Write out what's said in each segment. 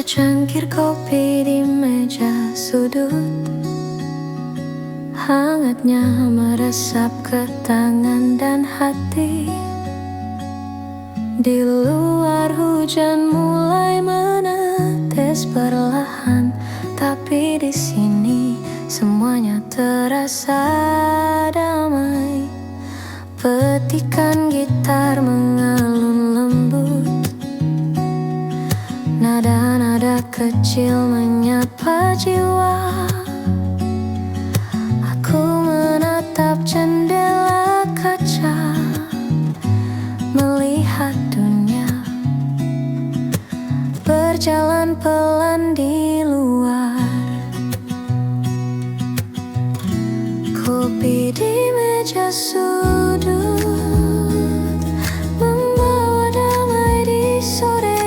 Secangkir kopi di meja sudut, hangatnya meresap ke tangan dan hati. Di luar hujan mulai menetes perlahan, tapi di sini semuanya terasa damai. Petikan gitar mengalun lembut, nada-nada kecil menyapa jiwa. Aku menatap jendela kaca, melihat dunia berjalan pelan di luar. Kopi di meja sudut membawa damai di sore.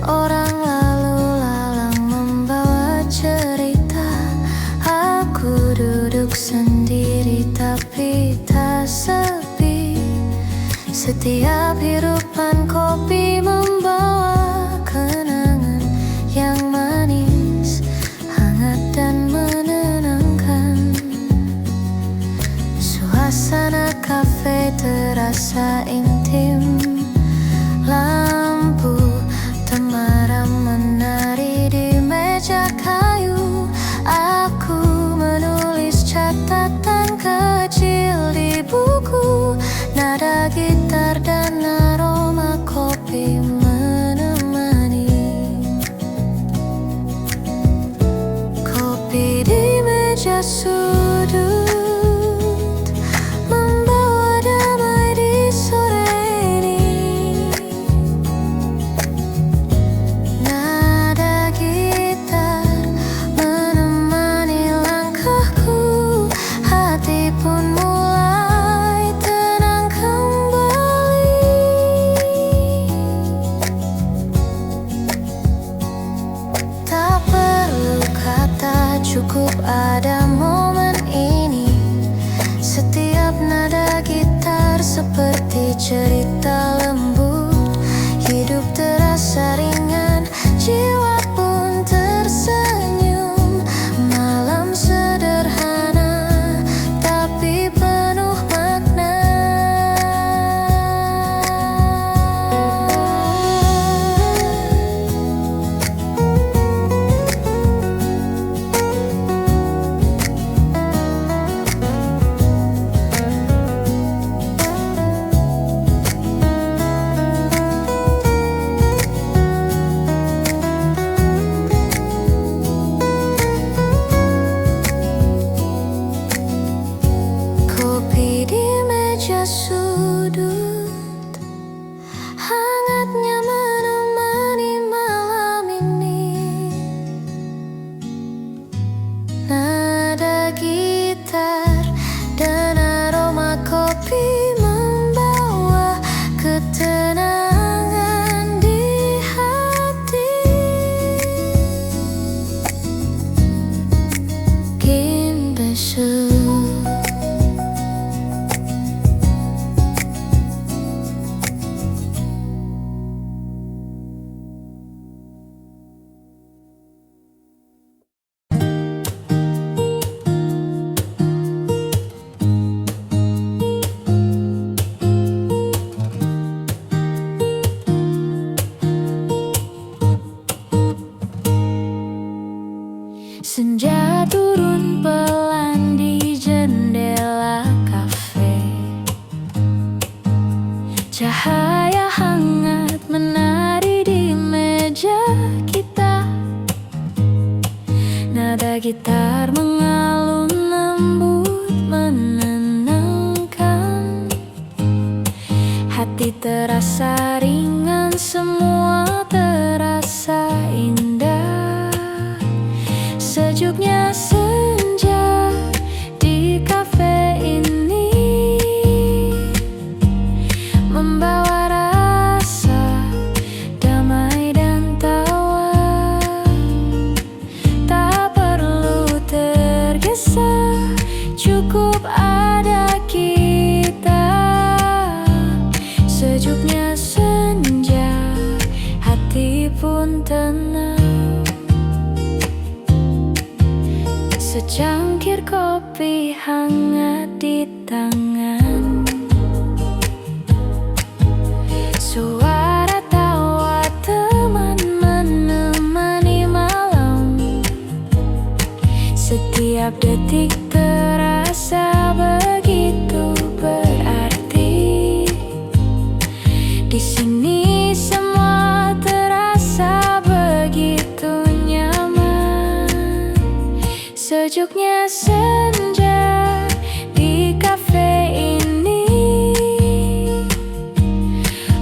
Orang lalu lalang membawa cerita. Aku duduk sendiri tapi tak sepi. Setiap hirupan kopi membawa kenangan yang manis, hangat dan menenangkan. Suasana kafe terasa intim. Lampu temaram menari di meja kayu. Aku menulis catatan kecil di buku. Nada gitar dan aroma kopi menemani. Kopi di meja sudut membawa damai di sore ini. Nada gitar menemani langkahku. Hati pun mulai tenang kembali. Tak perlu kata, cukup ada momen ini. Setiap nada gitar seperti cerita lembut. Hidup terasa ringan, jiwa pun tersenyum. Malam sederhana tapi penuh makna. Kopi di meja sudut, hangatnya menemani malam ini. Nada gitar dan aroma kopi membawa ketenangan di hati. Kimbesu. Senja turun pelan di jendela kafe. Cahaya hangat menari di meja kita. Nada gitar mengalun lembut menenangkan. Hati terasa ringan, semua terasa indah. Sejuknya senja di kafe ini. pun tenang. Secangkir kopi hangat di tangan, suara tawa teman menemani malam. Setiap detik terasa begitu berarti. Di sini semua terasa begitu nyaman. Sejuknya senja di kafe ini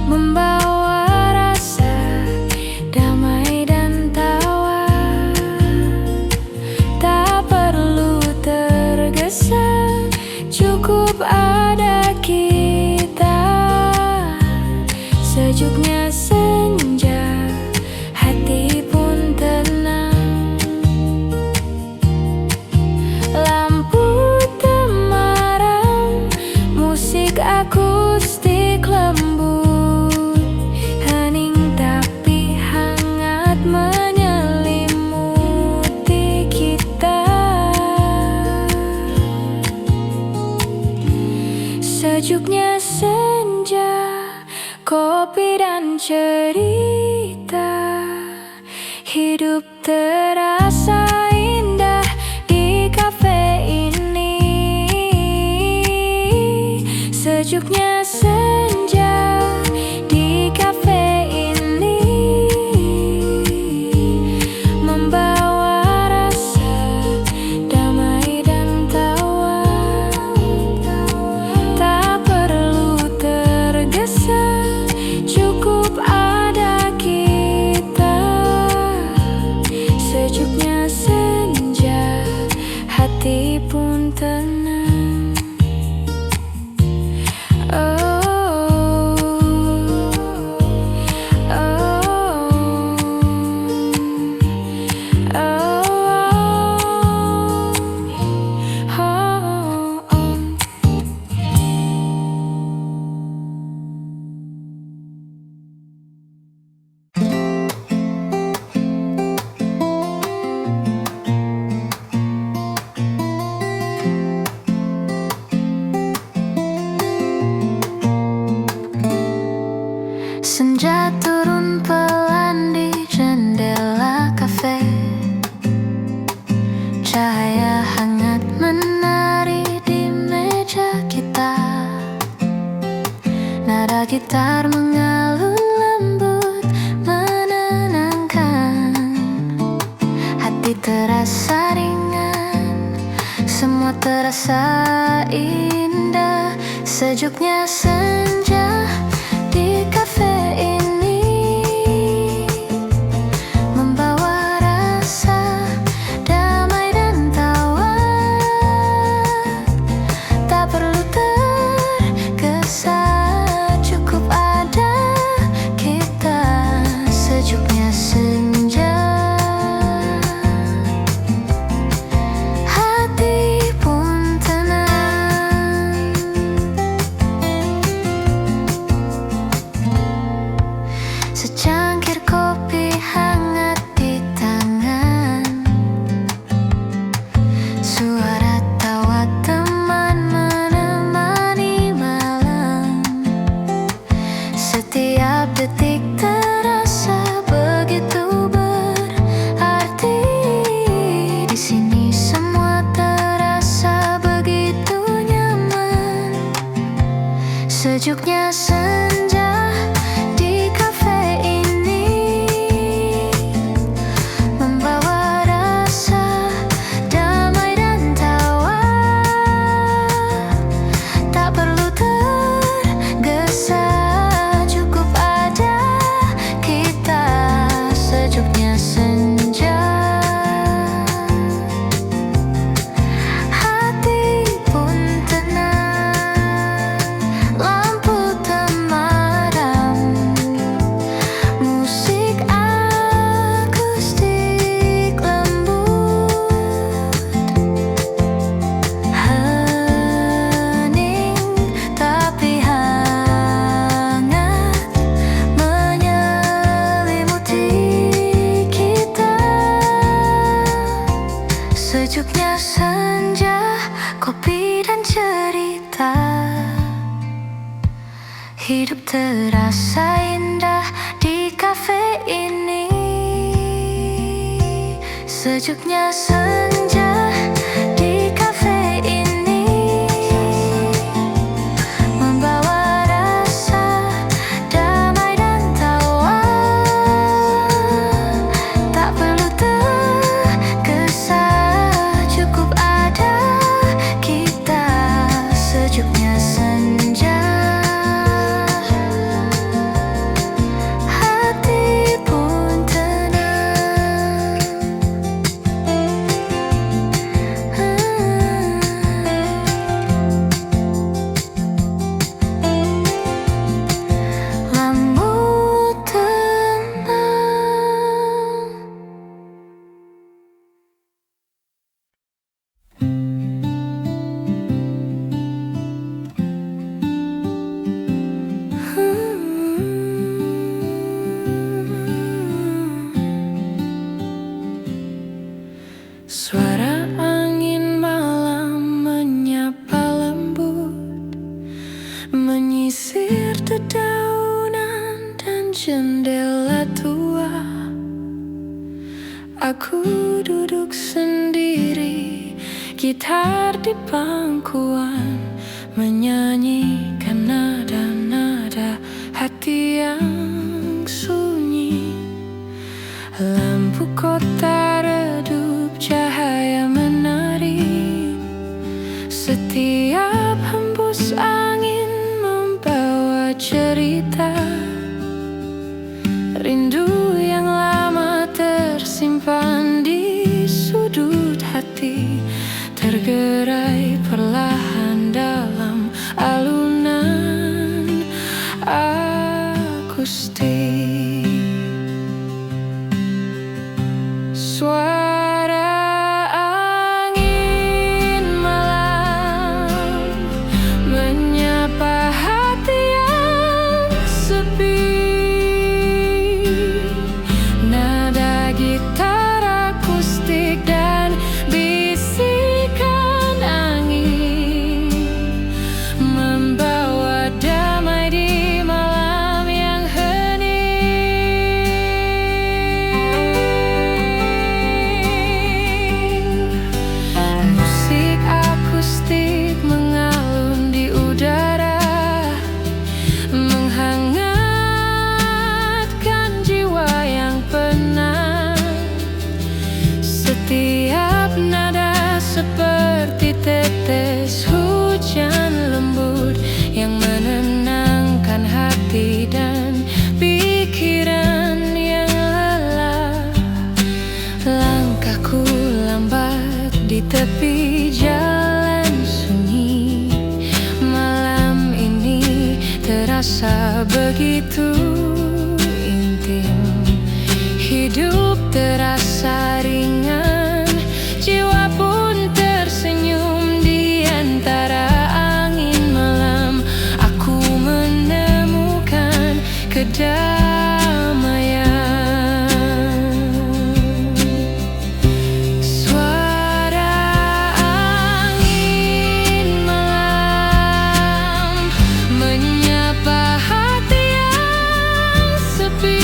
membawa rasa damai dan tawa. Tak perlu tergesa, cukup ada kita. Sejuknya senja, hati pun tenang. Lampu temaram, musik akustik lembut, hening tapi hangat menyelimuti kita. Sejuknya senja, kopi dan cerita, hidup terasa indah di kafe ini. Sejuknya senja di kafe ini membawa rasa damai dan tawa. Tak perlu tergesa, cukup ada kita. Sejuknya senja, hati pun tenang. Oh, oh, oh, oh, oh. Senja turun pelan di jendela kafe. Cahaya hangat menari di meja kita. Nada gitar mengalun lembut menenangkan. Hati terasa ringan, semua terasa indah. Sejuknya senja di kafe ini membawa rasa damai dan tawa. Tak perlu tergesa, cukup ada kita. Sejuknya senja, hati pun tenang. Secangkir kopi hangat di tangan, suara tawa teman menemani malam. Setiap detik terasa begitu berarti. Di sini semua terasa begitu nyaman. Sejuknya senja di kafe ini Sejuknya senja di kafe ini membawa rasa damai dan tawa. Tak perlu tergesa, cukup ada kita. Sejuknya senja, hati pun tenang. Lambut tenang. Suara angin malam menyapa lembut, menyisir dedaunan dan jendela tua. Aku duduk sendiri, gitar di pangkuan, menyanyikan nada-nada hati yang sunyi. Lampu kota redup, cahaya menari. Setiap hembus angin membawa cerita. Rindu yang lama tersimpan di sudut hati, tergerai perlahan dalam alunan akustik. Suara angin malam menyapa hati yang sepi. Nada gitar akustik dan bisikan angin membawa damai di malam yang hening. Musik akustik mengalun di udara, menghangatkan jiwa yang penat. Setiap nada seperti tetes hujan lembut yang menenangkan hati dan pikiran yang lelah. Langkahku lambat di tepi jalan sunyi. Malam ini terasa begitu intim. Hidup terasa ringan, jiwa pun tersenyum di antara angin malam. Aku menemukan kedamaian. Suara angin malam menyapa hati yang sepi.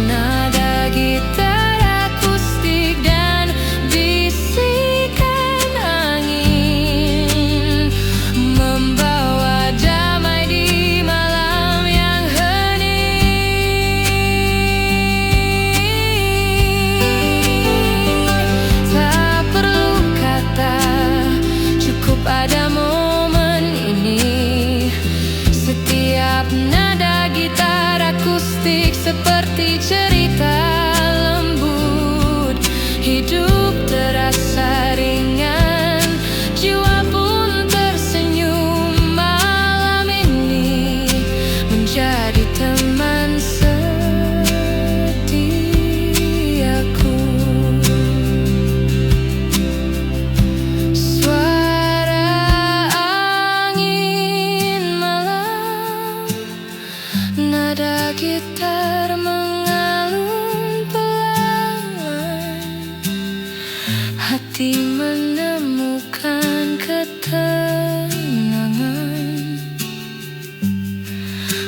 Nada gitar akustik dan bisikan angin membawa damai di malam yang hening. Tak perlu kata, cukup ada momen ini. Setiap nada gitar akustik seperti cerita lembut. Hidup terasa ringan, jiwa pun tersenyum. Malam ini menjadi teman setiaku. Suara angin malam, nada gitar mengalun pelan. Hati menemukan ketenangan.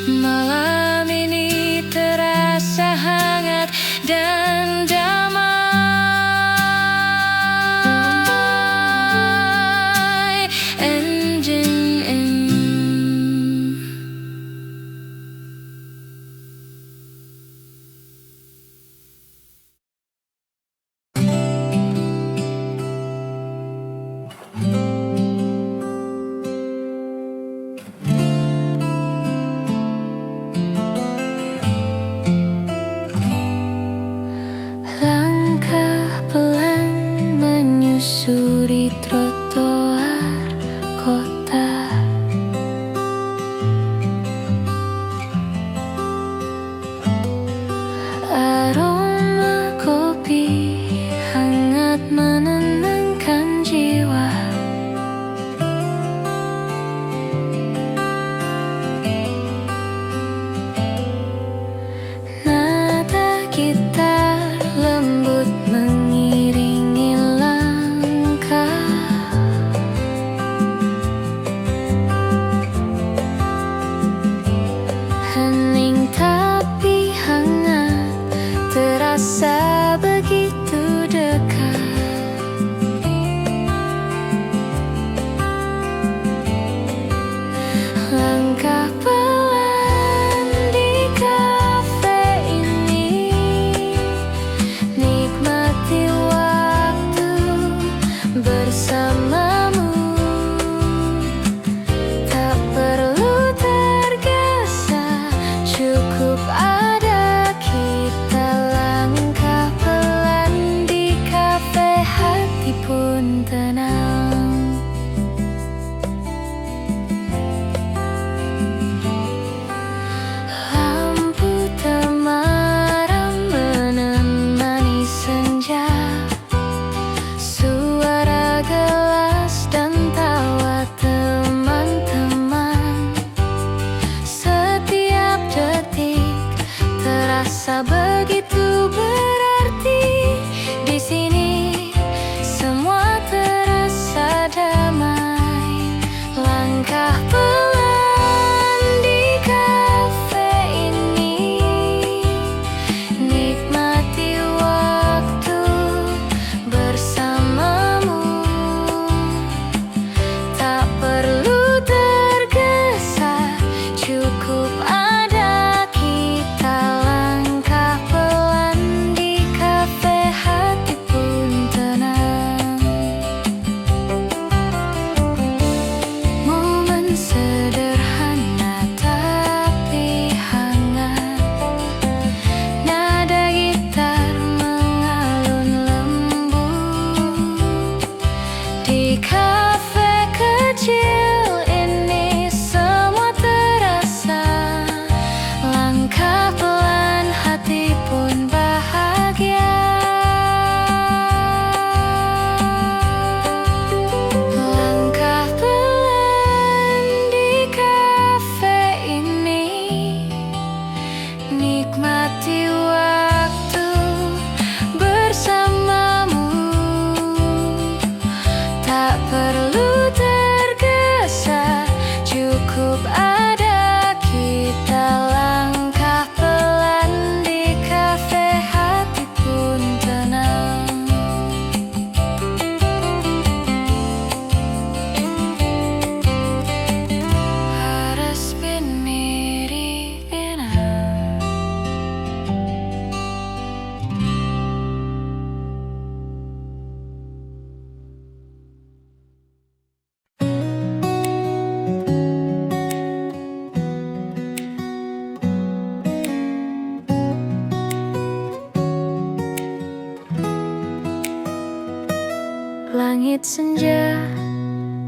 Malam ini terasa hangat dan Rasa begitu berarti di sini, semua terasa damai. Langkah pelan di kafe ini, nikmati waktu bersamamu. Tak perlu tergesa, cukup ada kita. Langkah pelan di kafe, hati pun tenang. Momen sederhana tapi hangat, nada gitar mengalun lembut. Di kafe kecil ini semua terasa. Langkah pelan, hati pun bahagia. Langkah pelan di kafe ini, nikmati waktu bersamamu. Tak perlu tergesa, cukup ada kita. Langkah pelan di kafe, hati pun tenang. Harus mirip enak. Langit senja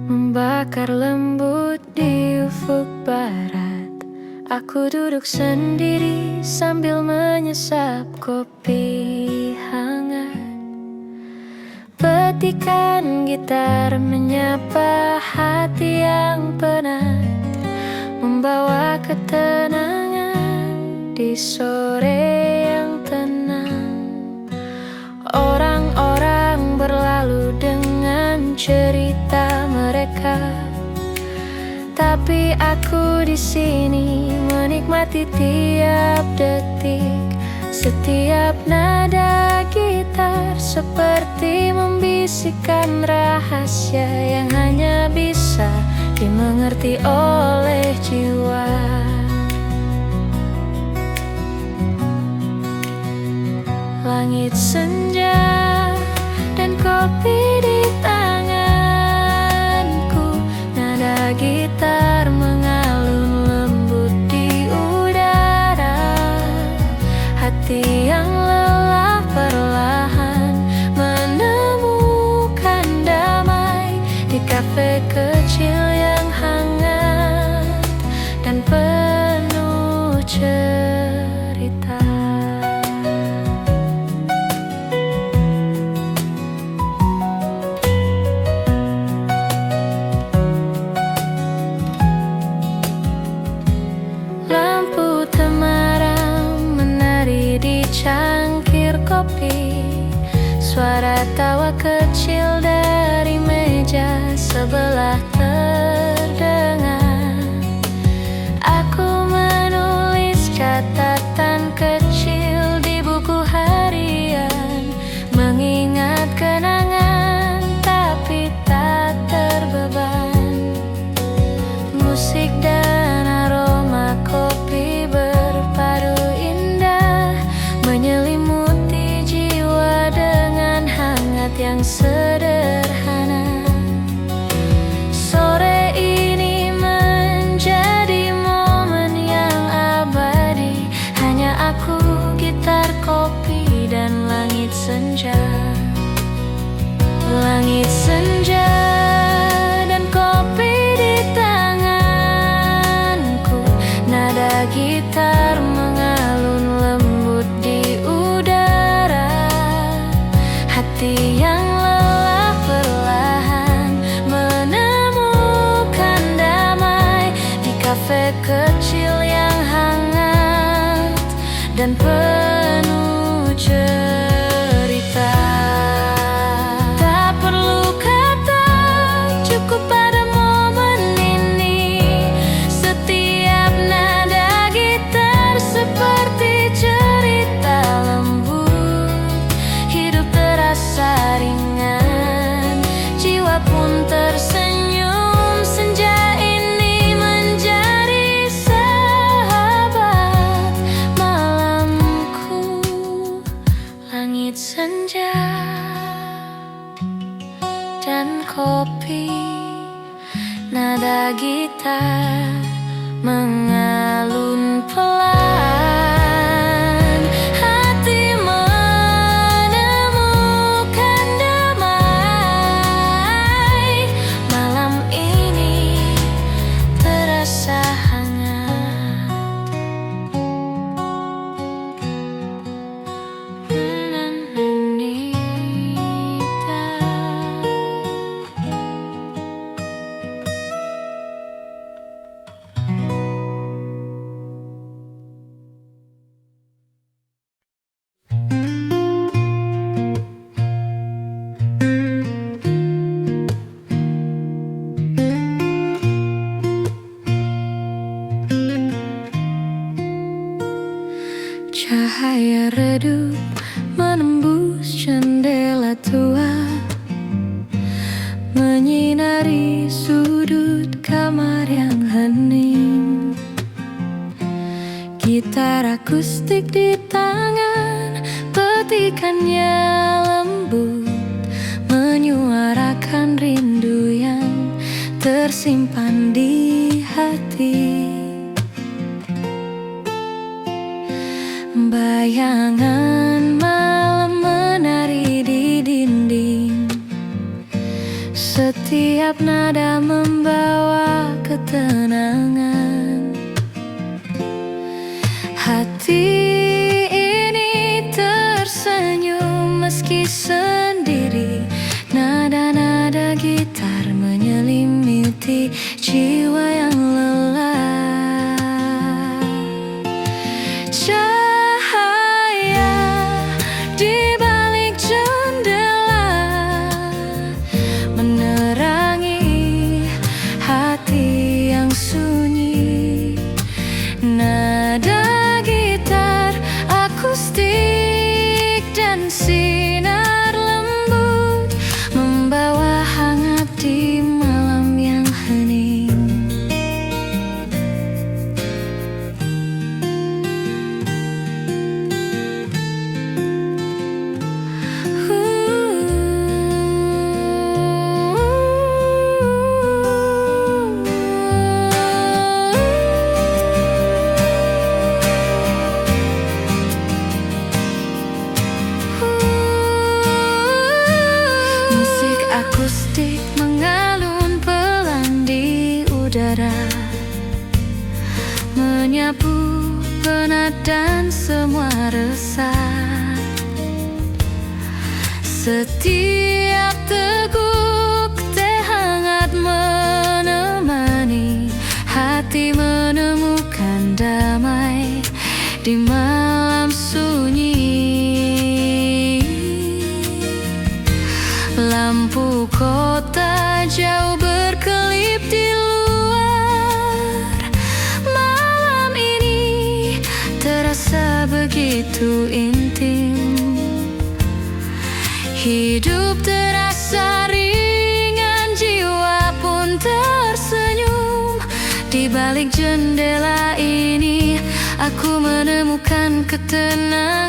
membakar lembut di ufuk barat. Aku duduk sendiri sambil menyesap kopi hangat. Petikan gitar menyapa hati yang penat, membawa ketenangan di sore yang tenang. Orang-orang berlalu dengan cerita mereka, tapi aku di sini menikmati tiap detik. Setiap nada gitar seperti membisikkan rahasia yang hanya bisa dimengerti oleh jiwa. Langit senja dan kopi di tanganku, nada gitar mengalun lembut di udara. Hati yang lelah perlahan menemukan damai di kafe kecil yang hangat dan penuh cerita. Lampu temaram menari di cangkir kopi. Suara tawa kecil dari meja sebelah terdengar. Aku menulis catatan kecil di buku harian, mengingat kenangan tapi tak terbeban. Musik dan aroma kopi berpadu indah, menyelimuti jiwa dengan hangat yang sederhana. Sore ini menjadi momen yang abadi, hanya aku, gitar, kopi, dan langit senja. Langit senja dan kopi di tanganku, nada gitar mengalun lembut di udara. Hati yang lelah perlahan menemukan damai di kafe kecil yang hangat dan gitar mengalun pelan, hati menemukan damai. Malam ini terasa hangat, cahaya redup menembus jendela tua, menyinari sudut kamar yang hening. Gitar akustik di tangan, petikannya lembut, menyuarakan rindu yang tersimpan di hati. Bayangan malam menari di dinding, setiap nada membawa ketenangan. Hati ini tersenyum meski sendiri, nada-nada gitar menyelimiti jiwa yang lelah. Nada gitar akustik dan sinar lembut membawa hangat di malam yang hening. Akustik mengalun pelan di udara, menyapu penat dan semua resah. Setiap teguk teh hangat menemani, hati menemukan damai di malam sunyi. Lampu kota jauh berkelip di luar, malam ini terasa begitu intim. Hidup terasa ringan, jiwa pun tersenyum. Di balik jendela ini aku menemukan ketenangan.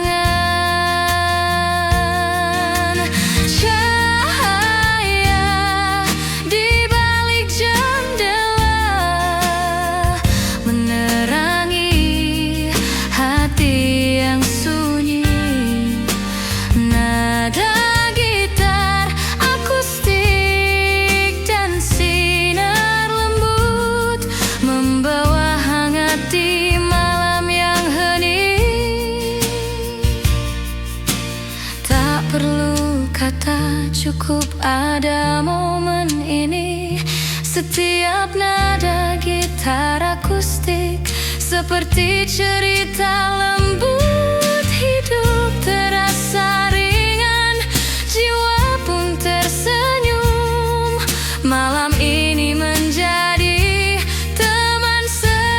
Perlu kata, cukup ada momen ini. Setiap nada gitar akustik seperti cerita lembut. Hidup terasa ringan, jiwa pun tersenyum. Malam ini menjadi teman setiaku.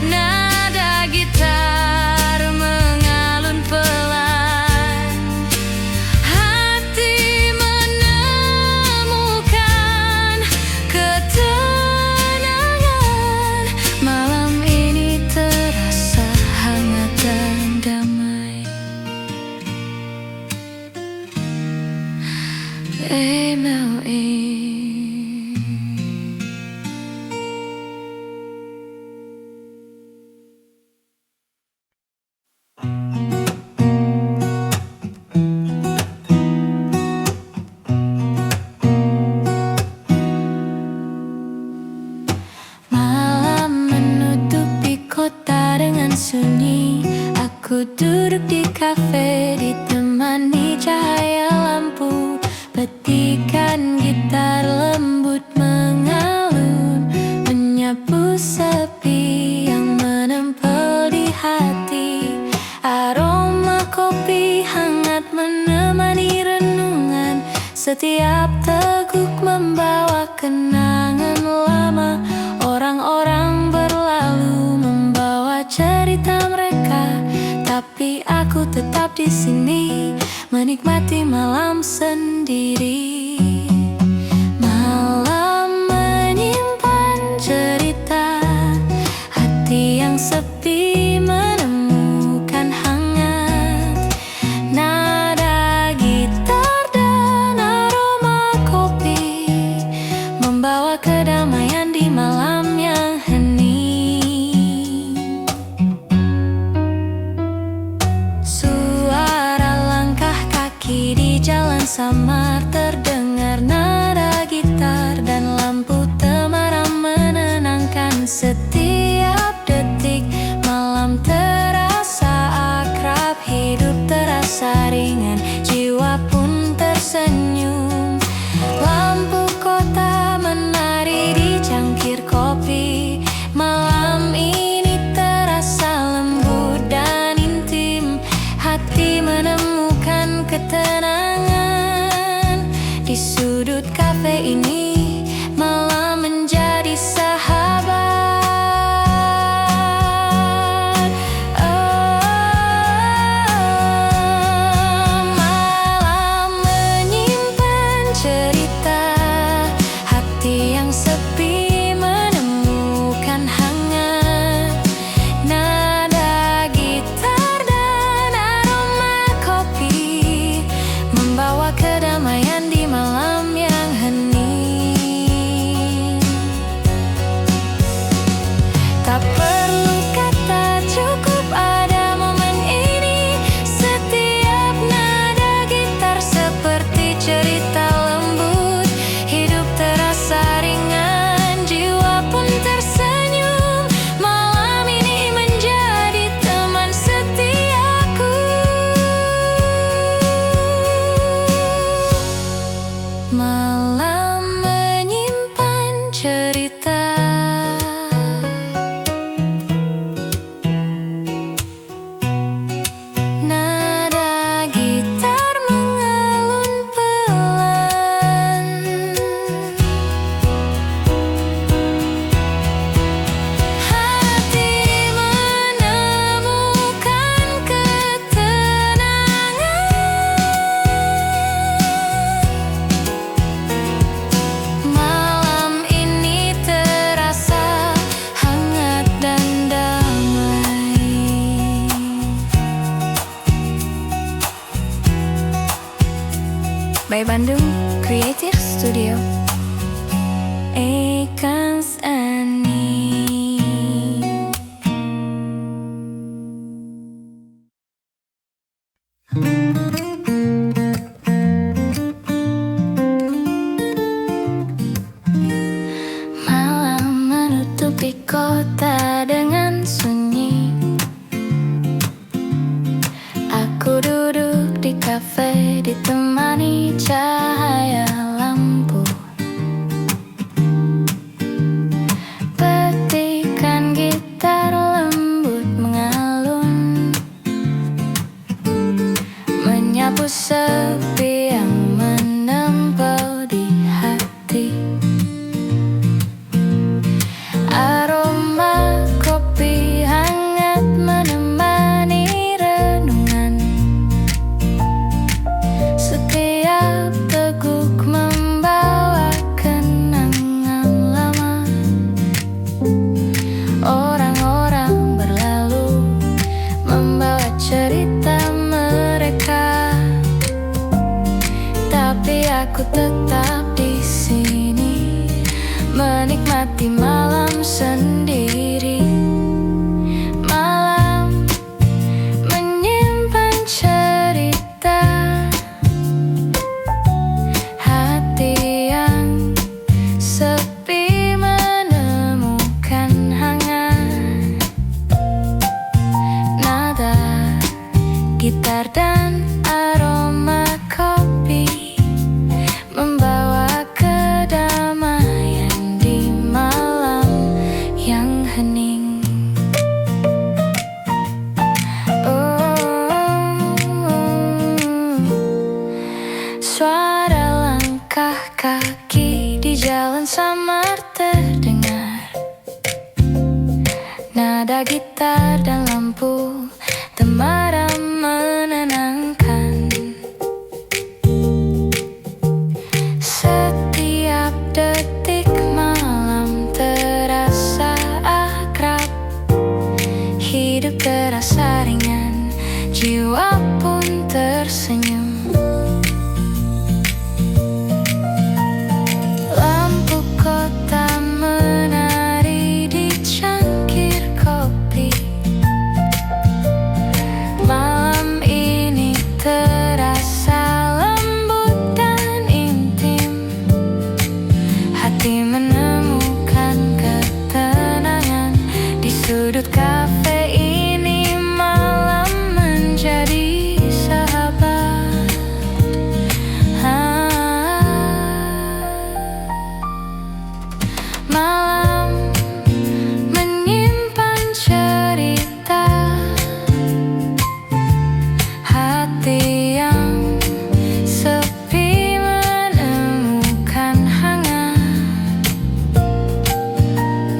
Nada gitar Aku duduk di kafe ditemani cahaya lampu. Petikan gitar lembut mengalun, menyapu sepi yang menempel di hati. Aroma kopi hangat menemani renungan. Setiap teguk membawa kenangan lama. Orang-orang berlalu membawa cerita mereka, tapi aku tetap di sini menikmati malam sendiri. Malam menyimpan cerita, hati yang sepi menemukan hangat. Nada gitar dan aroma kopi membawa kedamaian di malam yang hening. Suara langkah kaki di jalan samar terdengar, nada gitar dan lampu temaram menenangkan setiap detik. Malam terasa akrab, hidup terasa ringan, jiwa pun tersenyum. Lampu kota menari di cangkir kopi. Malam ini terasa lembut dan intim, hati menemukan ketenangan. Di sudut kafe ini malam menjadi sahabat. Malam menyimpan cerita, hati yang sepi menemukan hangat. Nada gitar dan aroma kopi membawa kedamaian di malam yang hening. Tak perlu kata, cukup ada momen ini. Setiap nada gitar seperti cerita lembut, hidup terasa ringan, jiwa pun tersenyum. Malam ini menjadi teman setiaku. Malam menyimpan cerita, nada gitar mengalun pelan. Hati menemukan ketenangan. Malam ini terasa hangat dan damai. By Bandung Creative Studio, Ekans Ani. Malam menutupi kota dengan sunyi. Aku duduk di kafe ditemani cahaya lampu. Petikan gitar lembut mengalun, menyapu sepi yang menempel di hati. Aroma kopi hangat menemani renungan. Setiap teguk membawa kenangan lama. Orang-orang berlalu membawa cerita mereka, tapi aku tetap di sini menikmati malam sendiri. Malam menyimpan cerita, hati yang sepi menemukan hangat. Nada gitar dan aroma kopi membawa kedamaian di malam yang hening. Suara langkah kaki di jalan samar terdengar. Nada gitar dan lampu temaram menenangkan. Setiap detik malam terasa akrab. Hidup terasa ringan, jiwa pun tersenyum. Lampu kota menari di cangkir kopi. Malam ini terasa lembut dan intim. Hati menemukan ketenangan di sudut kafe ini. Malam menjadi sahabat. Malam menyimpan cerita. Hati yang sepi menemukan hangat.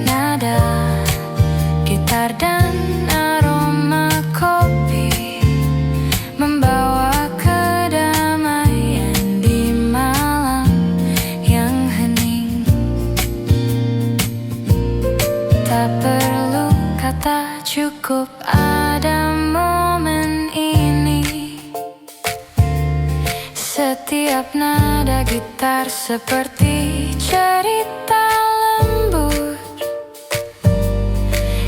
Nada gitar dan aroma kopi membawa kedamaian di malam yang hening. Tak perlu kata, cukup ada momen ini. Setiap nada gitar seperti cerita lembut.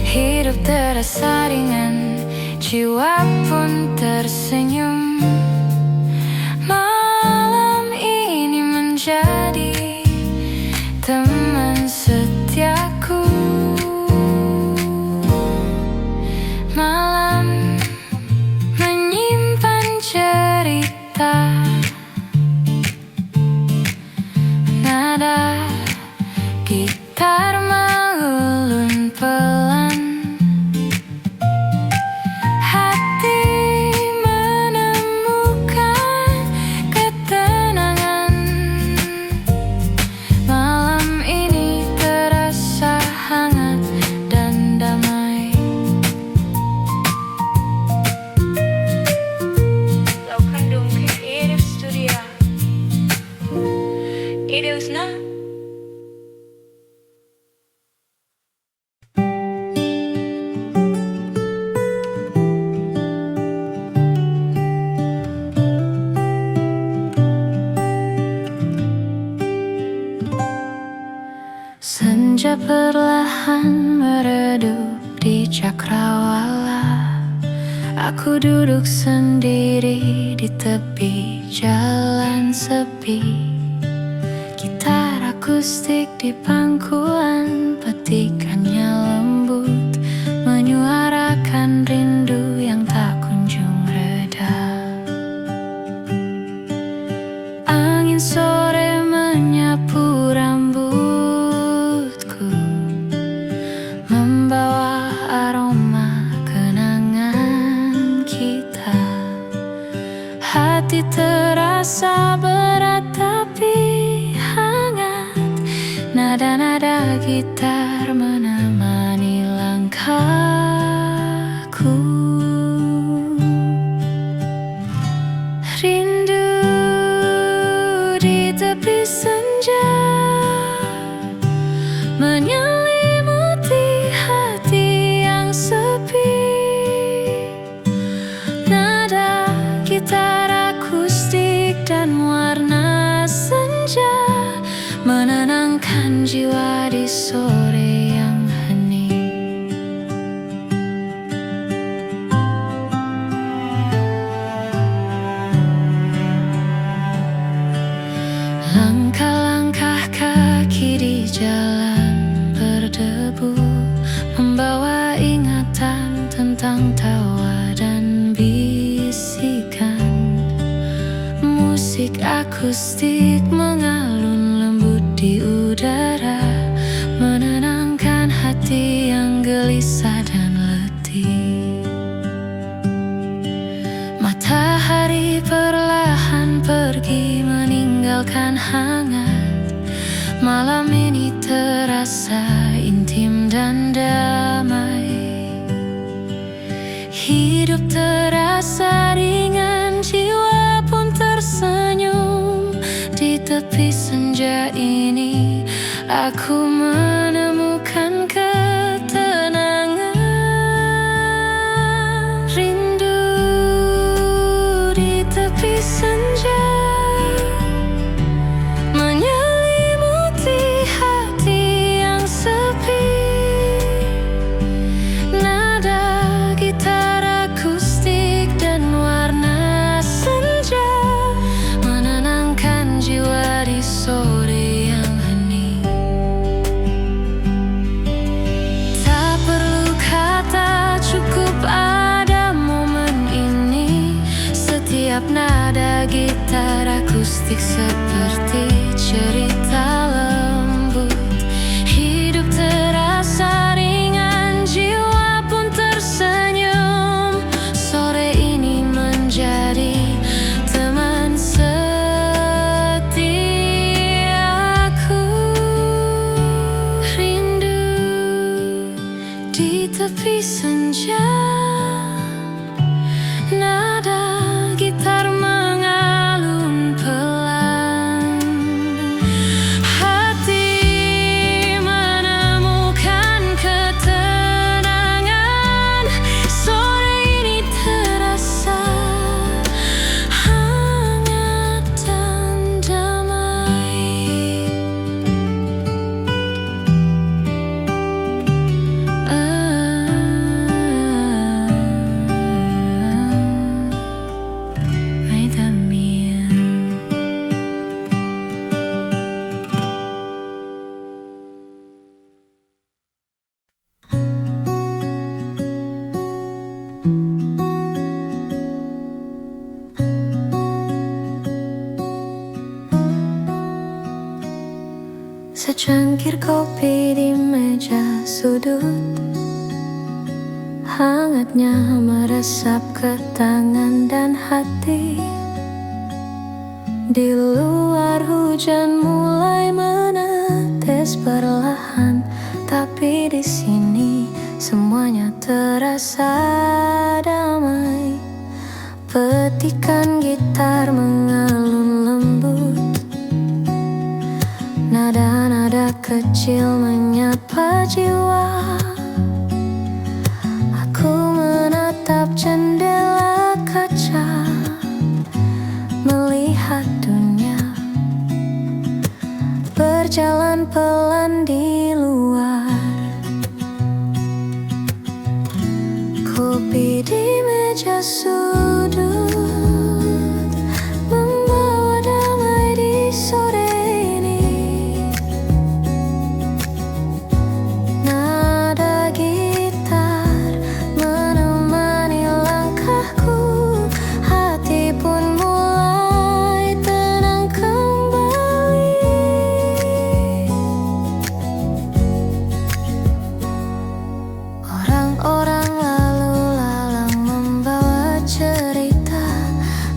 Hidup terasa ringan, jiwa pun tersenyum. Malam ini menjadi teman setiaku. Malam menyimpan cerita. Nada gitar mengulun pelan. Hati menemukan ketenangan. Malam ini terasa hangat dan damai. Laukandung Creative Studio. Ideusna. Senja perlahan meredup di cakrawala. Aku duduk sendiri di tepi jalan sepi. Gitar akustik di pangkuan, petikannya lembut menyuarakan rindu yang tak kunjung reda. Angin sore menyapu rambutku, membawa aroma kenangan kita. Hati terasa berat tapi hangat. Nada-nada gitar menemani langkahku. Rindu di tepi senja menyelimuti hati yang sepi. Nada gitar akustik dan warna senja menenangkan jiwa di sore yang hening. Langkah-langkah kaki di jalan berdebu membawa ingatan tentang tawa dan bisik. akustik mengalun lembut di udara, menenangkan hati yang gelisah dan letih. Matahari perlahan pergi meninggalkan hangat. Malam ini terasa intim dan damai. Hidup terasa ringan, jiwa pun tersenyum. Di tepi senja ini aku menemukan ketenangan. Rindu di tepi senja menyelimuti hati yang sepi. Nada gitar akustik dan warna senja menenangkan jiwa di sore yang hening. Tak perlu kata, cukup ada momen ini. Setiap nada gitar akustik seperti cerita lembut. Hidup terasa ringan, jiwa pun tersenyum. Sore ini menjadi teman setiaku. Rindu di tepi senja, nada gitar mengalun pelan. Hati menemukan ketenangan. Sore ini terasa hangat dan damai. Secangkir kopi di meja sudut, hangatnya meresap ke tangan dan hati. Di luar hujan mulai menetes perlahan, tapi di sini semuanya terasa damai. Petikan gitar mengalun lembut, nada-nada kecil menyapa jiwa. Aku menatap jendela kaca, melihat dunia berjalan pelan di luar. Kopi di meja sudut membawa damai di sore ini. Nada gitar menemani langkahku, hati pun mulai tenang kembali. Orang-orang lalu lalang membawa cerita.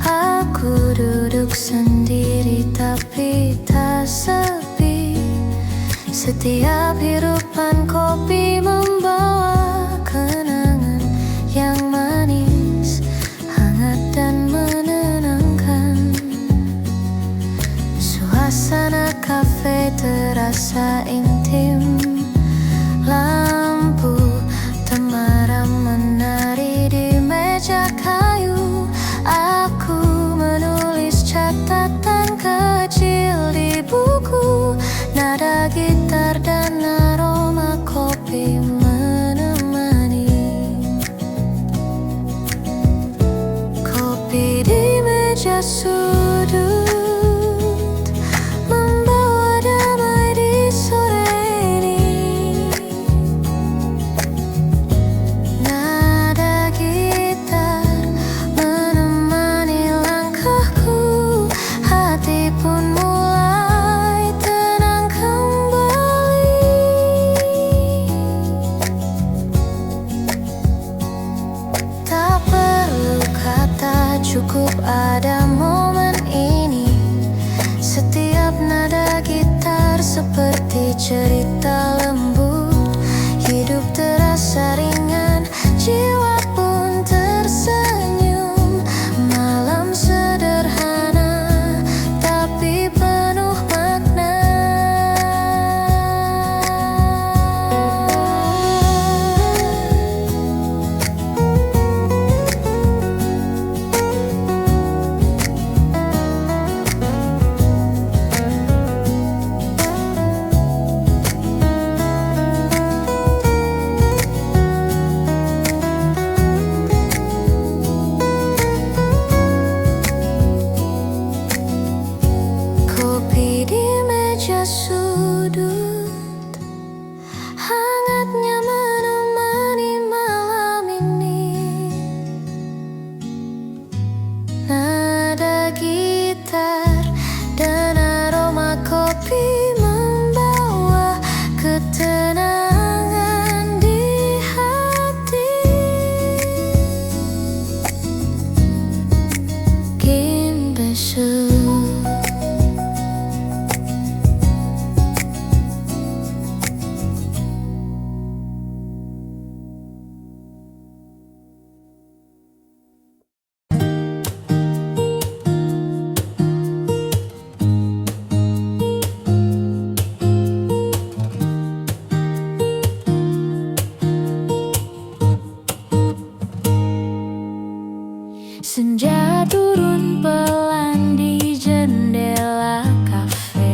Aku duduk sendiri tapi tak sepi. Setiap hirupan kopi membawa kenangan yang manis, hangat dan menenangkan. Suasana kafe terasa intim. Lampu temaram menari di meja kayu. Aku menulis catatan kecil di buku. Nada gitar dan aroma kopi menemani. Kopi di meja sudut membawa damai di sore ini. Nada gitar menemani langkahku, hati cukup ada momen ini. Setiap nada gitar seperti cerita lembut. Hidup terasa ringan, jiwa pun tersenyum. Malam sederhana tapi penuh makna. Kopi di meja sudut, hangatnya menemani malam ini. Nada gitar dan aroma kopi membawa ketenangan di hati. Kimbesu. Senja turun pelan di jendela kafe.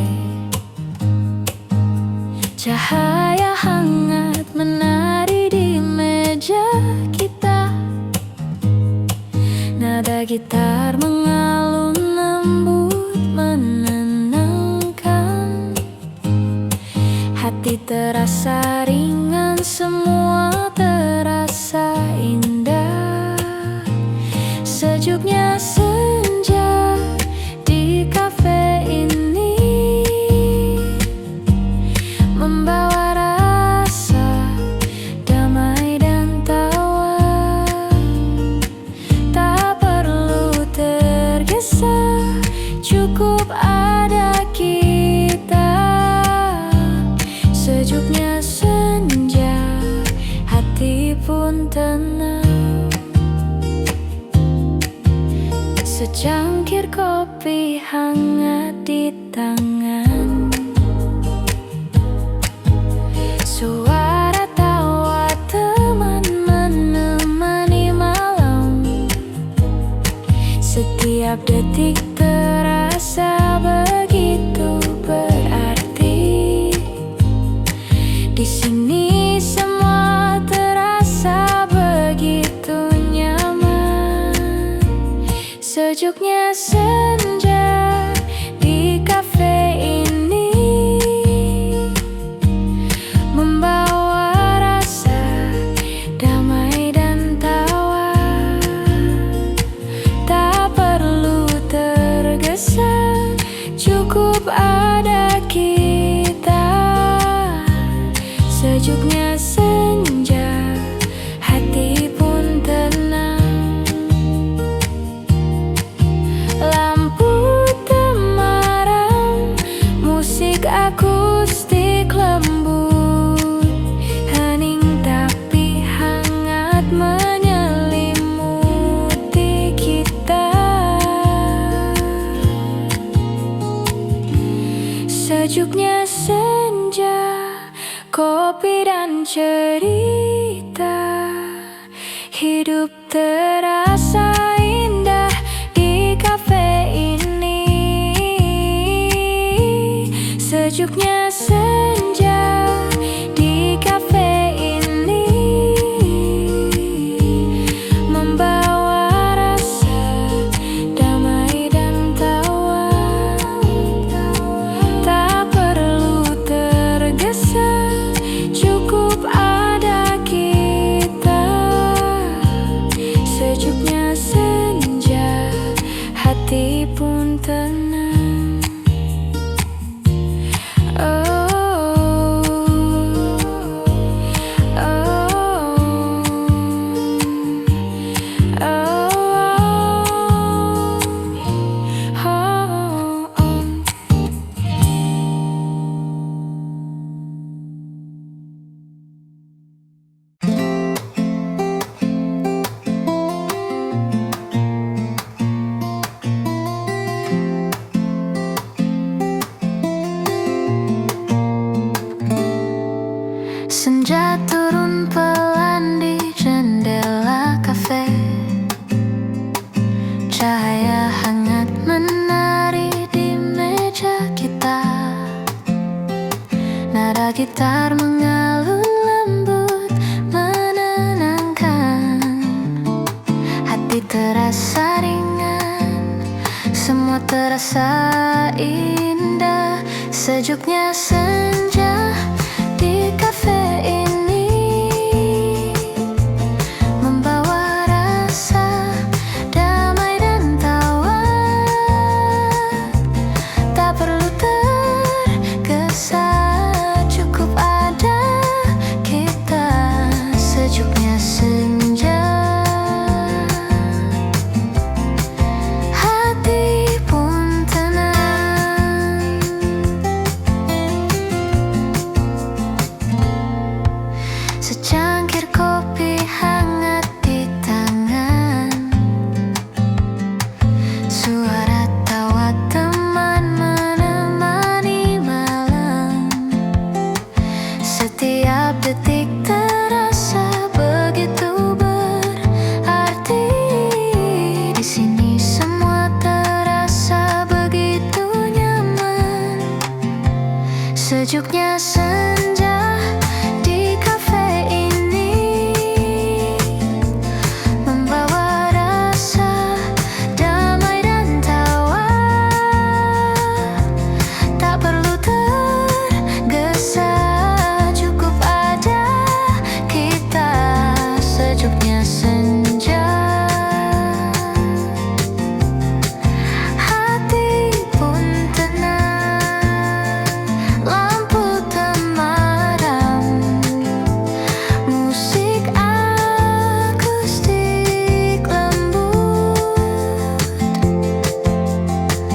Cahaya hangat menari di meja kita. Nada gitar mengalun lembut menenangkan. Hati terasa ringan, semua terasa indah. Sejuknya senja di kafe ini membawa rasa damai dan tawa. Tak perlu tergesa, cukup ada kita. Sejuknya senja, hati pun tenang. Secangkir kopi hangat di tangan. Suara tawa teman menemani malam. Setiap detik terasa begitu berarti. Di sini semua terasa begitu nyaman. Sejuknya senja di kafe ini membawa rasa damai dan tawa. Tak perlu tergesa, cukup ada kita. Sejuknya senja, hati pun tenang. Lampu temaram, musik akustik lembut. Hening tapi hangat menyelimuti kita. Sejuknya senja, kopi dan cerita. Hidup terasa indah di kafe ini. Sejuknya senja di kafe ini membawa rasa damai dan tawa. Tak perlu tergesa, cukup ada kita. Sejuknya Cahaya hangat menari di meja kita. Nada gitar mengalun lembut menenangkan. Hati terasa ringan, semua terasa indah. Sejuknya senja di kafe ini membawa rasa damai dan tawa. Tak perlu tergesa, cukup ada kita. Sejuknya senja, hati pun tenang. Secangkir kopi hangat di tangan, suara tawa teman menemani malam. Setiap detik terasa begitu berarti. Di sini semua terasa begitu nyaman. Sejuknya senja di kafe ini membawa rasa damai dan tawa. Tak perlu tergesa, cukup ada kita. Sejuknya senja, hati pun tenang. Lampu temaram, musik akustik lembut.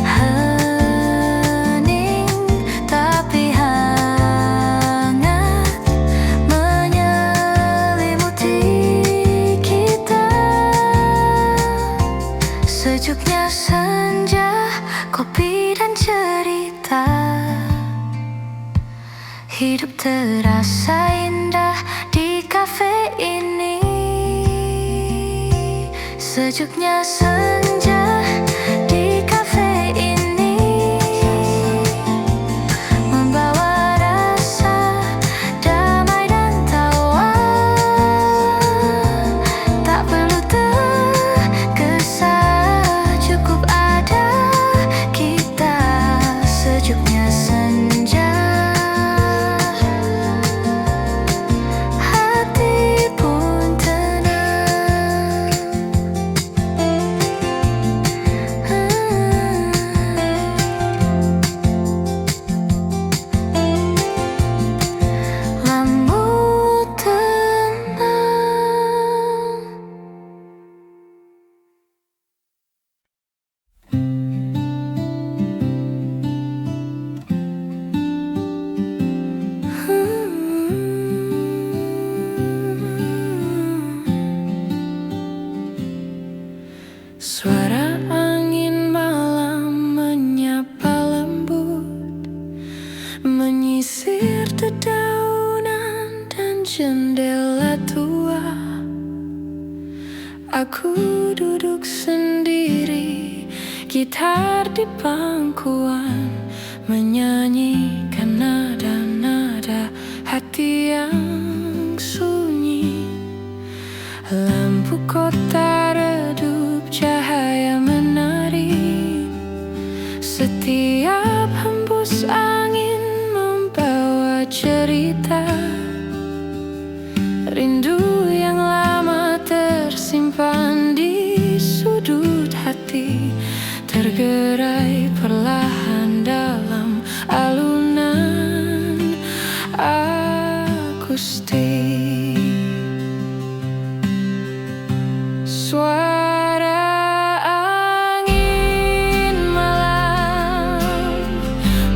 Hening tapi hangat menyelimuti kita. Sejuknya senja, kopi dan cerita. Hidup terasa indah di kafe ini. Sejuknya senja di kafe ini membawa rasa damai dan tawa. Tak perlu tergesa, cukup ada kita. Sejuknya senja, hati pun tenang. Lampu suara angin malam menyapa lembut, menyisir dedaunan dan jendela tua. Aku duduk sendiri, gitar di pangkuan, menyanyikan nada-nada hati yang sunyi. Lampu kota redup, cahaya menari. Setiap hembus angin membawa cerita. Rindu yang lama tersimpan di sudut hati, tergerai perlahan dalam alunan akustik. Suara angin malam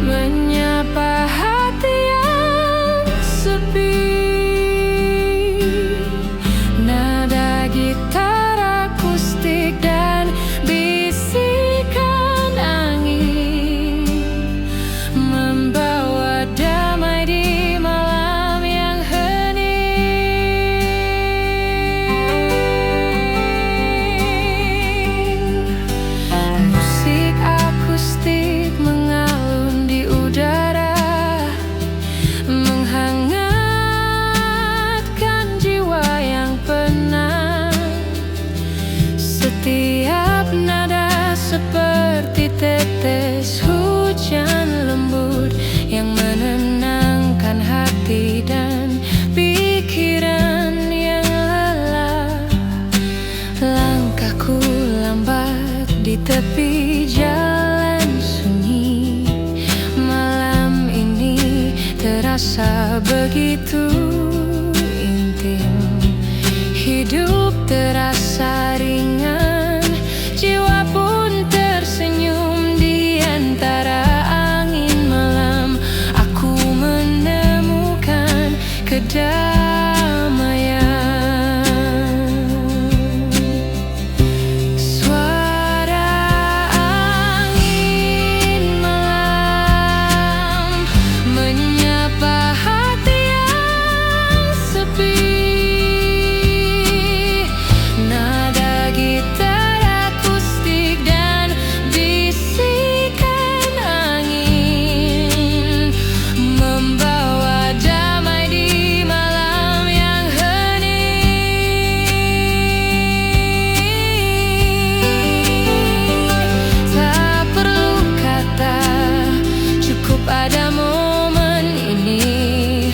menyapa hati yang sepi. Nada gitar akustik dan bisa di tepi jalan sunyi. Malam ini terasa begitu intim. Hidup terasa ringan, jiwa pun tersenyum di antara angin malam. Aku menemukan kedamaian. Suara angin malam menyapa hati yang sepi. Nada gitar akustik dan bisikan angin membawa damai di malam yang hening. Tak perlu kata, cukup ada momen ini.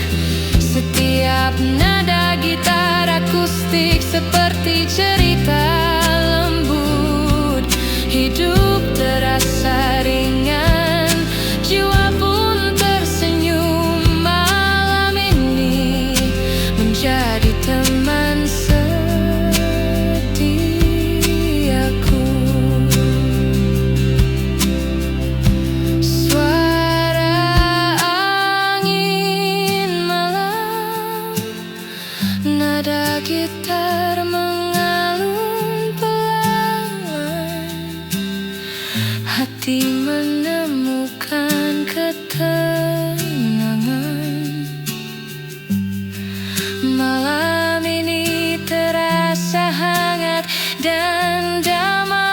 Setiap nada gitar akustik seperti cerita lembut. Hidup terasa ringan, jiwa pun tersenyum. Malam ini menjadi teman setiaku. Suara angin malam, nada gitar mengalun pelan. Hati menemukan ketenangan. Malam ini terasa hangat dan damai.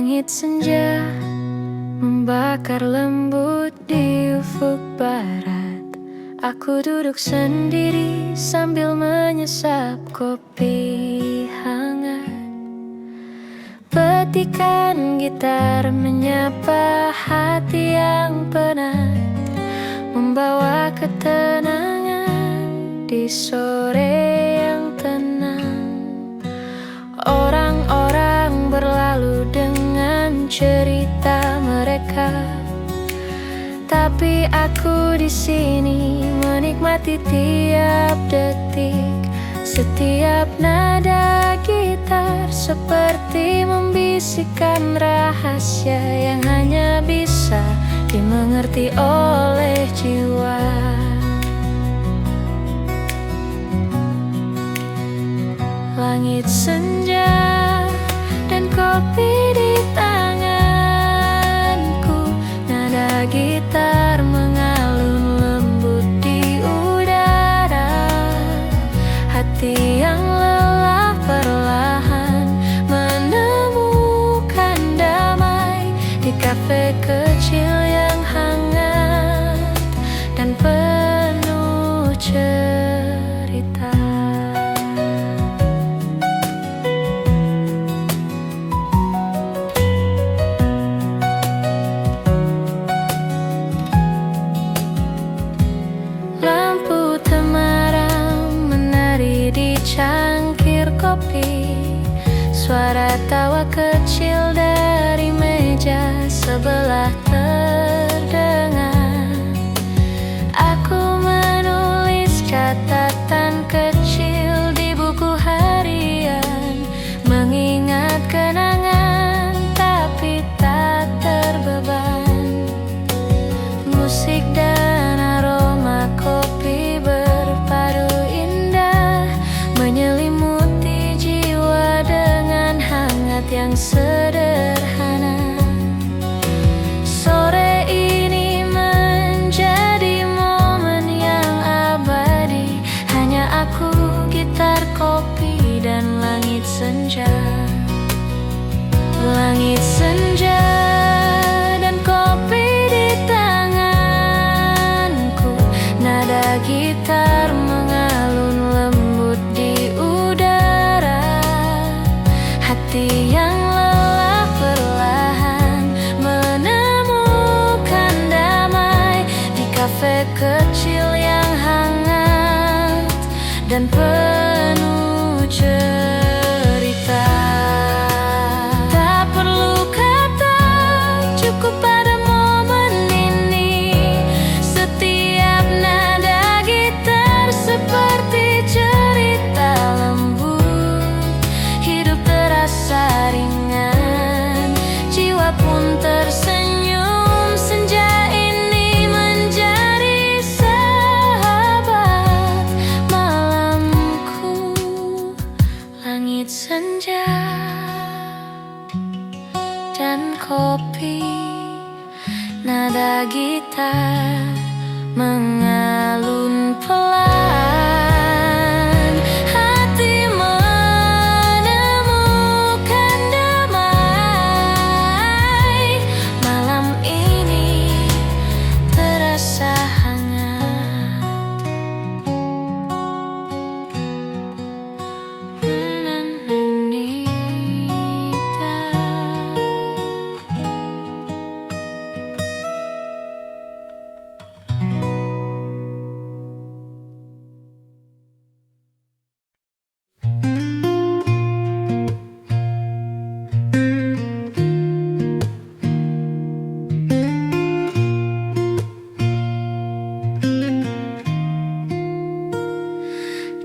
Langit senja membakar lembut di ufuk barat. Aku duduk sendiri sambil menyesap kopi hangat. Petikan gitar menyapa hati yang penat, membawa ketenangan di sore yang tenang. Orang-orang berlalu dengan cerita mereka, tapi aku di sini menikmati tiap detik. Setiap nada gitar seperti membisikkan rahasia yang hanya bisa dimengerti oleh jiwa. Langit senja dan kopi di tanganku, nada gitar mengalun lembut di udara. Hati yang lelah perlahan menemukan damai di kafe kecil yang hangat dan penuh cerita. Lampu temaram menari di cangkir kopi. Suara tawa kecil dari meja sebelah terdengar. Aku menulis catatan kecil di buku harian, mengingat kenangan tapi tak terbeban. Musik dan aroma kopi berpadu indah, menyelimuti jiwa dengan hangat yang sederhana. Sore ini menjadi momen yang abadi, hanya aku, gitar, kopi, dan langit senja. Langit senja dan kopi di tanganku, nada gitar mengalun lembut di udara. Hati yang lelah perlahan menemukan damai di kafe kecil yang hangat dan penuh cerita. Tak perlu kata, cukup pada momen ini. Setiap nada gitar seperti cerita lembut. Hidup terasa ringan, jiwa pun tersenyum. Senja ini menjadi sahabat malamku. Langit senja dan kopi, nada gitar mengalun pelan. Hati menemukan damai. Malam ini terasa hangat.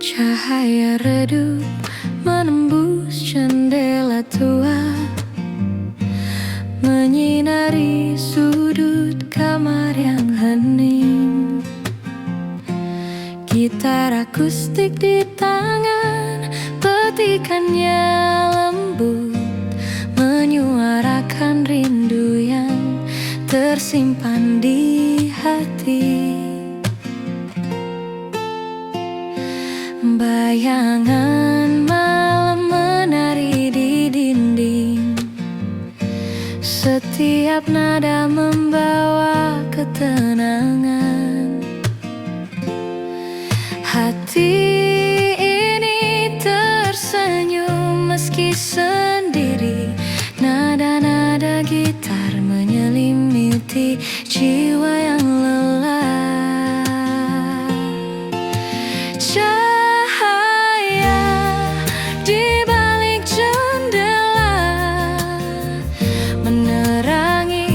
Cahaya redup menembus jendela tua, menyinari sudut kamar yang hening. Gitar akustik di tangan, petikannya lembut, menyuarakan rindu yang tersimpan di hati. Bayangan malam menari di dinding, Setiap nada membawa ketenangan. Hati ini tersenyum meski sendiri. Nada-nada gitar menyelimuti jiwa yang lelah. Cahaya di balik jendela menerangi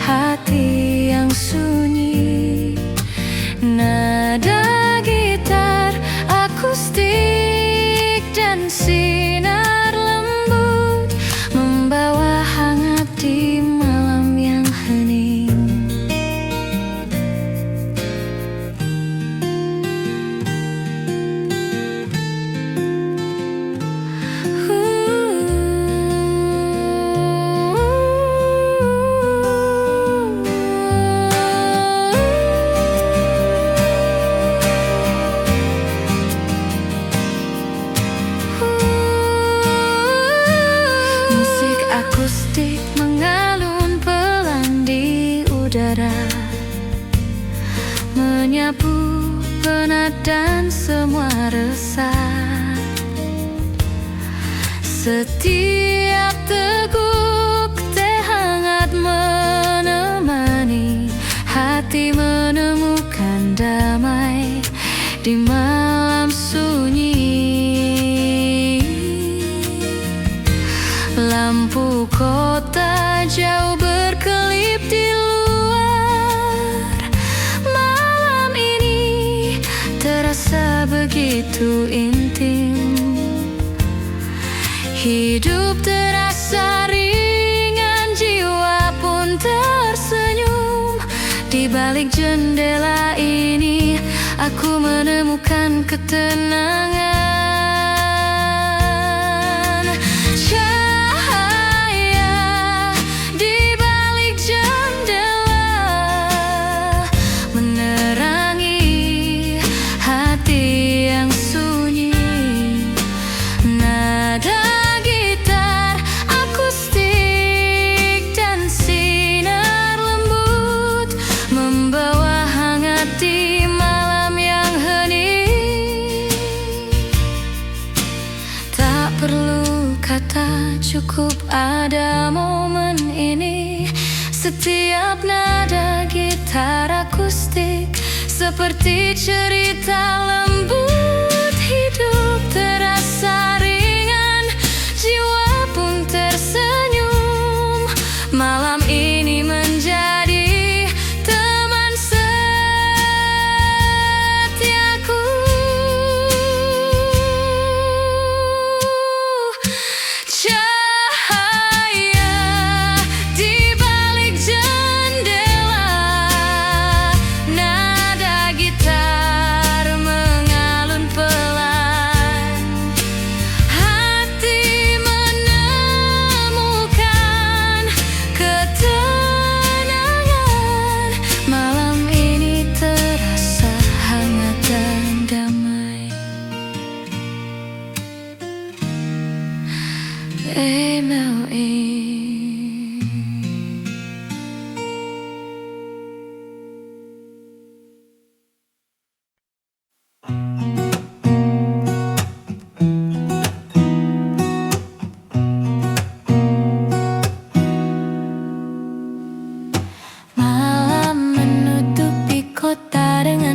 hati yang sunyi. Nada gitar akustik dan sinar lembut membawa hangat di malam yang hening. Akustik mengalun pelan di udara, menyapu penat dan semua resah. Setiap teguk teh hangat menemani hati menemukan damai di malam sunyi. Lampu kota jauh berkelip di luar. Malam ini terasa begitu intim. Hidup terasa ringan, jiwa pun tersenyum. Di balik jendela ini aku menemukan ketenangan. Perlu kata, cukup ada momen ini. Setiap nada gitar akustik seperti cerita lembut. Hidup terasa ringan, jiwa pun tersenyum. Malam ini menjadi teman setiaku.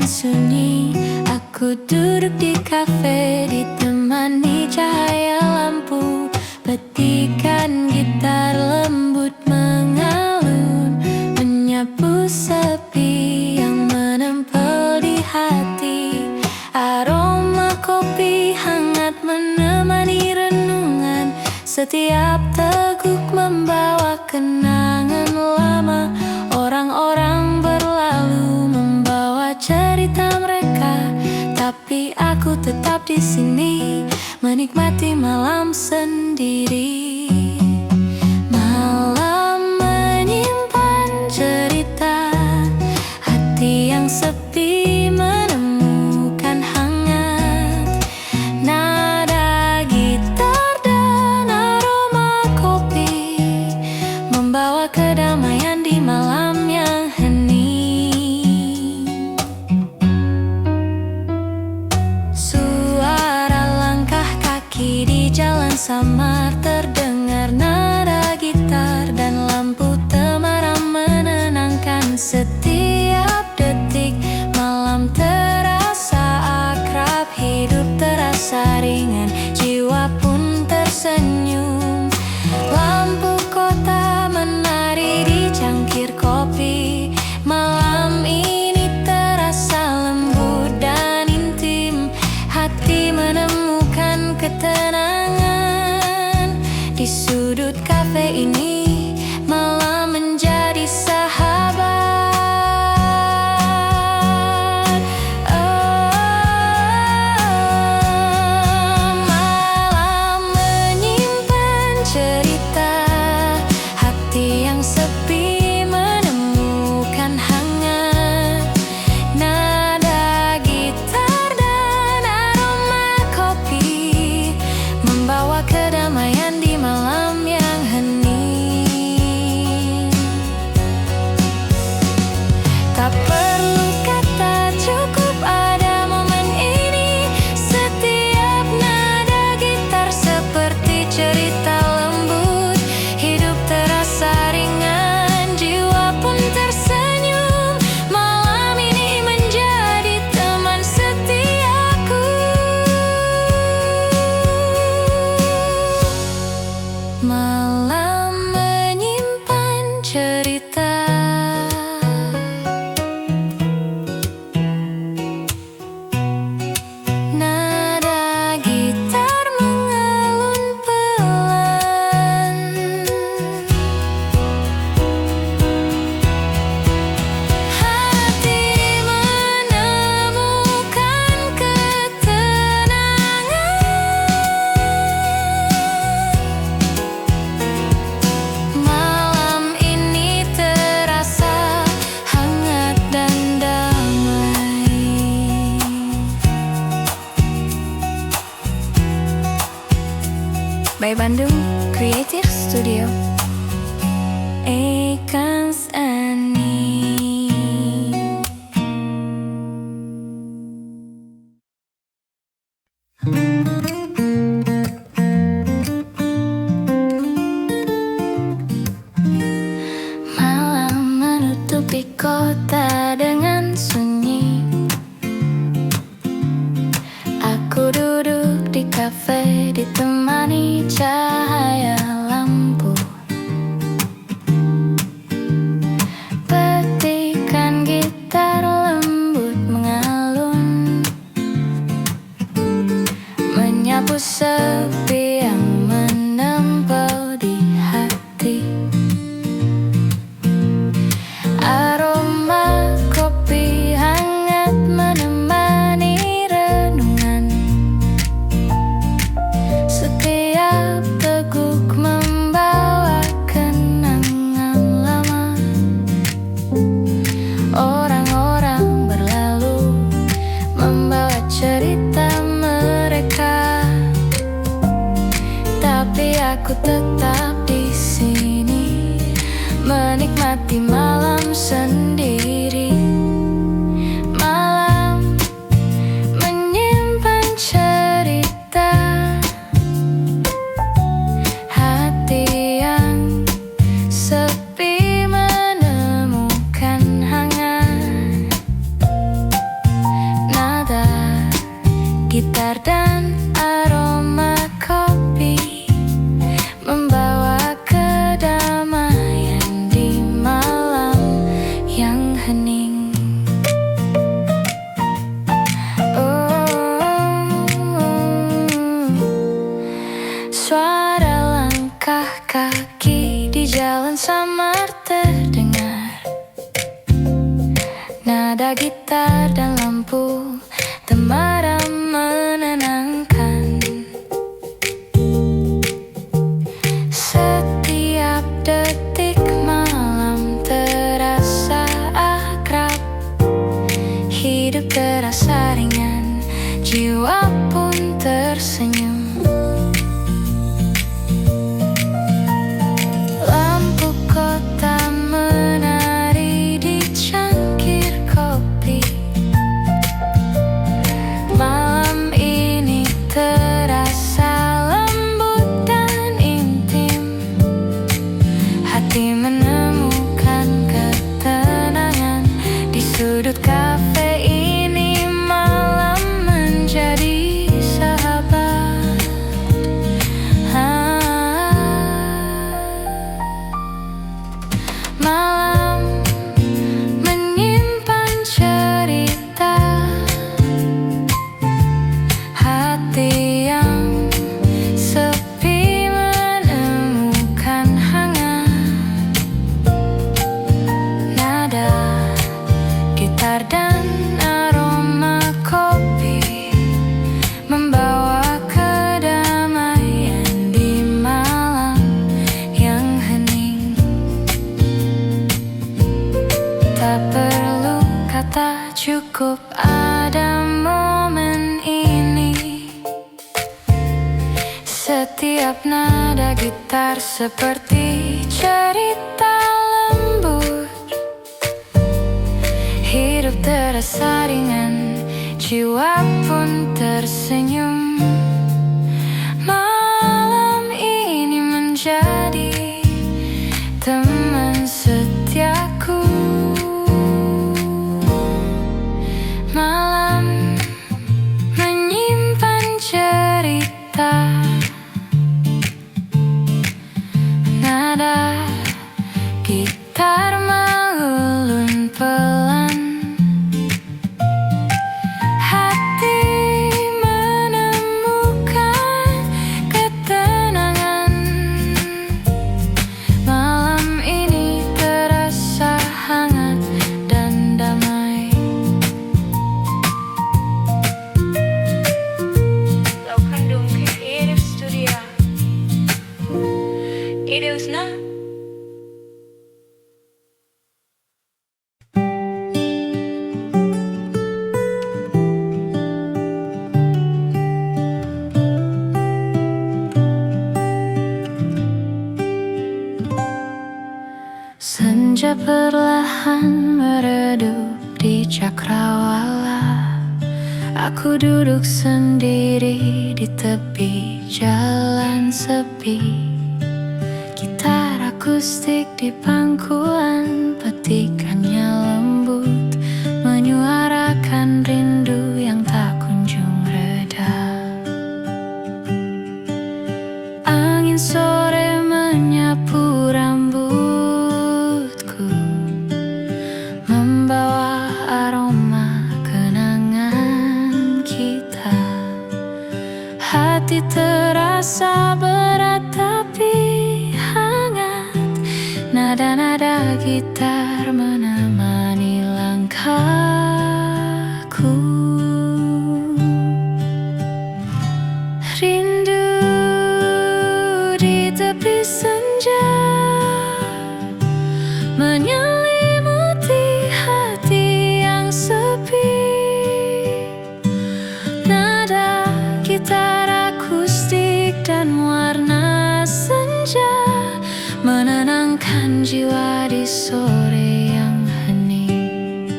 Sunyi, aku duduk di kafe ditemani cahaya lampu. Petikan gitar lembut mengalun, menyapu sepi yang menempel di hati. Aroma kopi hangat menemani renungan. Setiap teguk membawa kenangan lama. Orang-orang berlalu membawa cerita mereka, tapi aku tetap di sini menikmati malam sendiri. Malam menyimpan cerita, hati yang sepi menemukan hangat. Nada gitar dan aroma kopi tersenyum. Lampu kota menari di cangkir kopi. Malam ini terasa lembut dan intim. Hati menemukan ketenangan di sudut kafe ini. Malam menjadi sahabat. Malam menyimpan cerita. Hati yang sepi menemukan hangat. Nada gitar dan aroma kopi membawa kedamaian di malam yang hening. Tak perlu kata, cukup ada momen ini. Setiap nada gitar seperti cerita lembut. Hidup terasa ringan, jiwa pun tersenyum. Malam ini menjadi teman setiaku. Malam menyimpan cerita. Nada gitar mengalun pelan. Hati menemukan ketenangan. Malam ini terasa hangat dan damai. By Bandung Creative Studio, Ekans Ani. Malam menutupi kota dengan sunyi. Aku duduk di kafe ditemani cahaya lampu. Petikan gitar lembut mengalun, menyapu sepi yang menempel di hati. Aroma kopi hangat menemani renungan. Setiap teguk membawa kenangan lama. Orang-orang berlalu membawa cerita mereka, tapi aku tetap di sini menikmati malam sendiri. Malam menyimpan cerita. Hati yang sepi menemukan hangat. Nada gitar dan aroma kopi membawa kedamaian di malam yang hening. Suara langkah kaki di jalan samar terdengar. Nada gitar dan lampu temaram menenangkan. Setiap detik malam terasa akrab. Hidup terasa ringan, jiwa pun tersenyum. Lampu kota menari di cangkir kopi. gitar seperti cerita lembut. Hidup terasa ringan, jiwa pun tersenyum. Malam ini menjadi teman setiaku. Malam menyimpan cerita, nada gitar mengulun pelan. Hati menemukan ketenangan. Malam ini terasa hangat dan damai. Lakukan hidup studio. Hidup senang. Senja perlahan meredup di cakrawala. Aku duduk sendiri di tepi jalan sepi. Gitar akustik di pangkuan, petikannya lembut, menyuarakan rindu yang tak kunjung reda. Angin sore menyapu rambutku, membawa aroma kenangan kita. Hati terasa berat tapi hangat, nada-nada gitar menemani langkahku. Rindu di tepi senja menyelimuti hati yang sepi. Nada gitar akustik dan warna senja menenangkan jiwa di sore yang hening.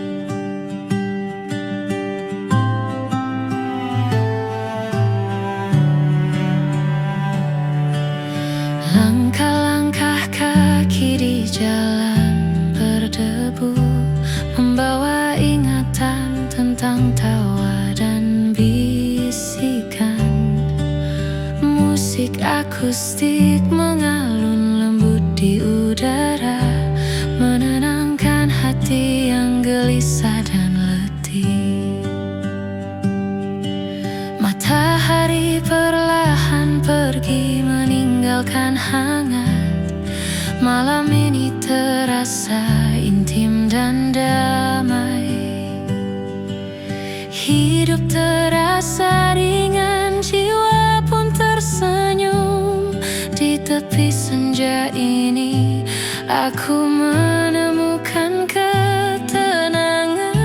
Langkah-langkah kaki di jalan berdebu, membawa ingatan tentang tawa dan bisikan. Musik akustik mengalun lembut di udara, menenangkan hati yang gelisah dan letih. Matahari perlahan pergi meninggalkan hangat. Malam ini terasa intim dan damai. Hidup terasa ringan, jiwa pun tersenyum. Di tepi senja ini aku menemukan ketenangan.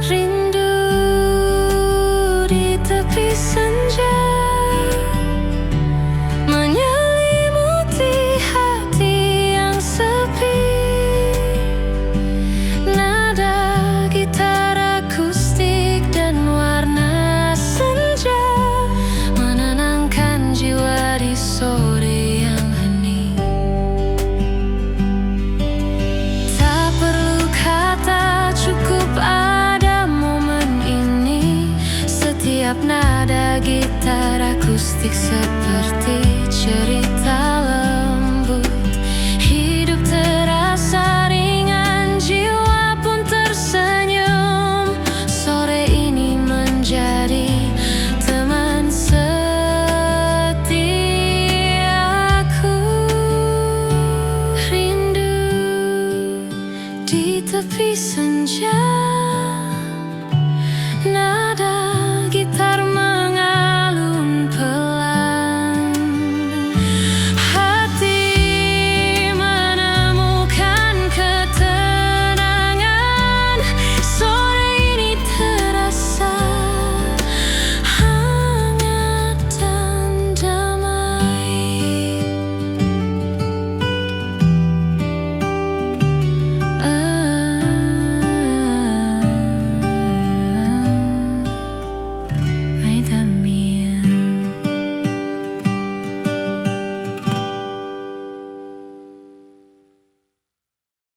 Rindu di tepi senja menyelimuti hati yang sepi. Nada gitar akustik dan warna senja menenangkan jiwa di sore yang hening. Tak perlu kata, cukup ada momen ini. Setiap nada gitar akustik seperti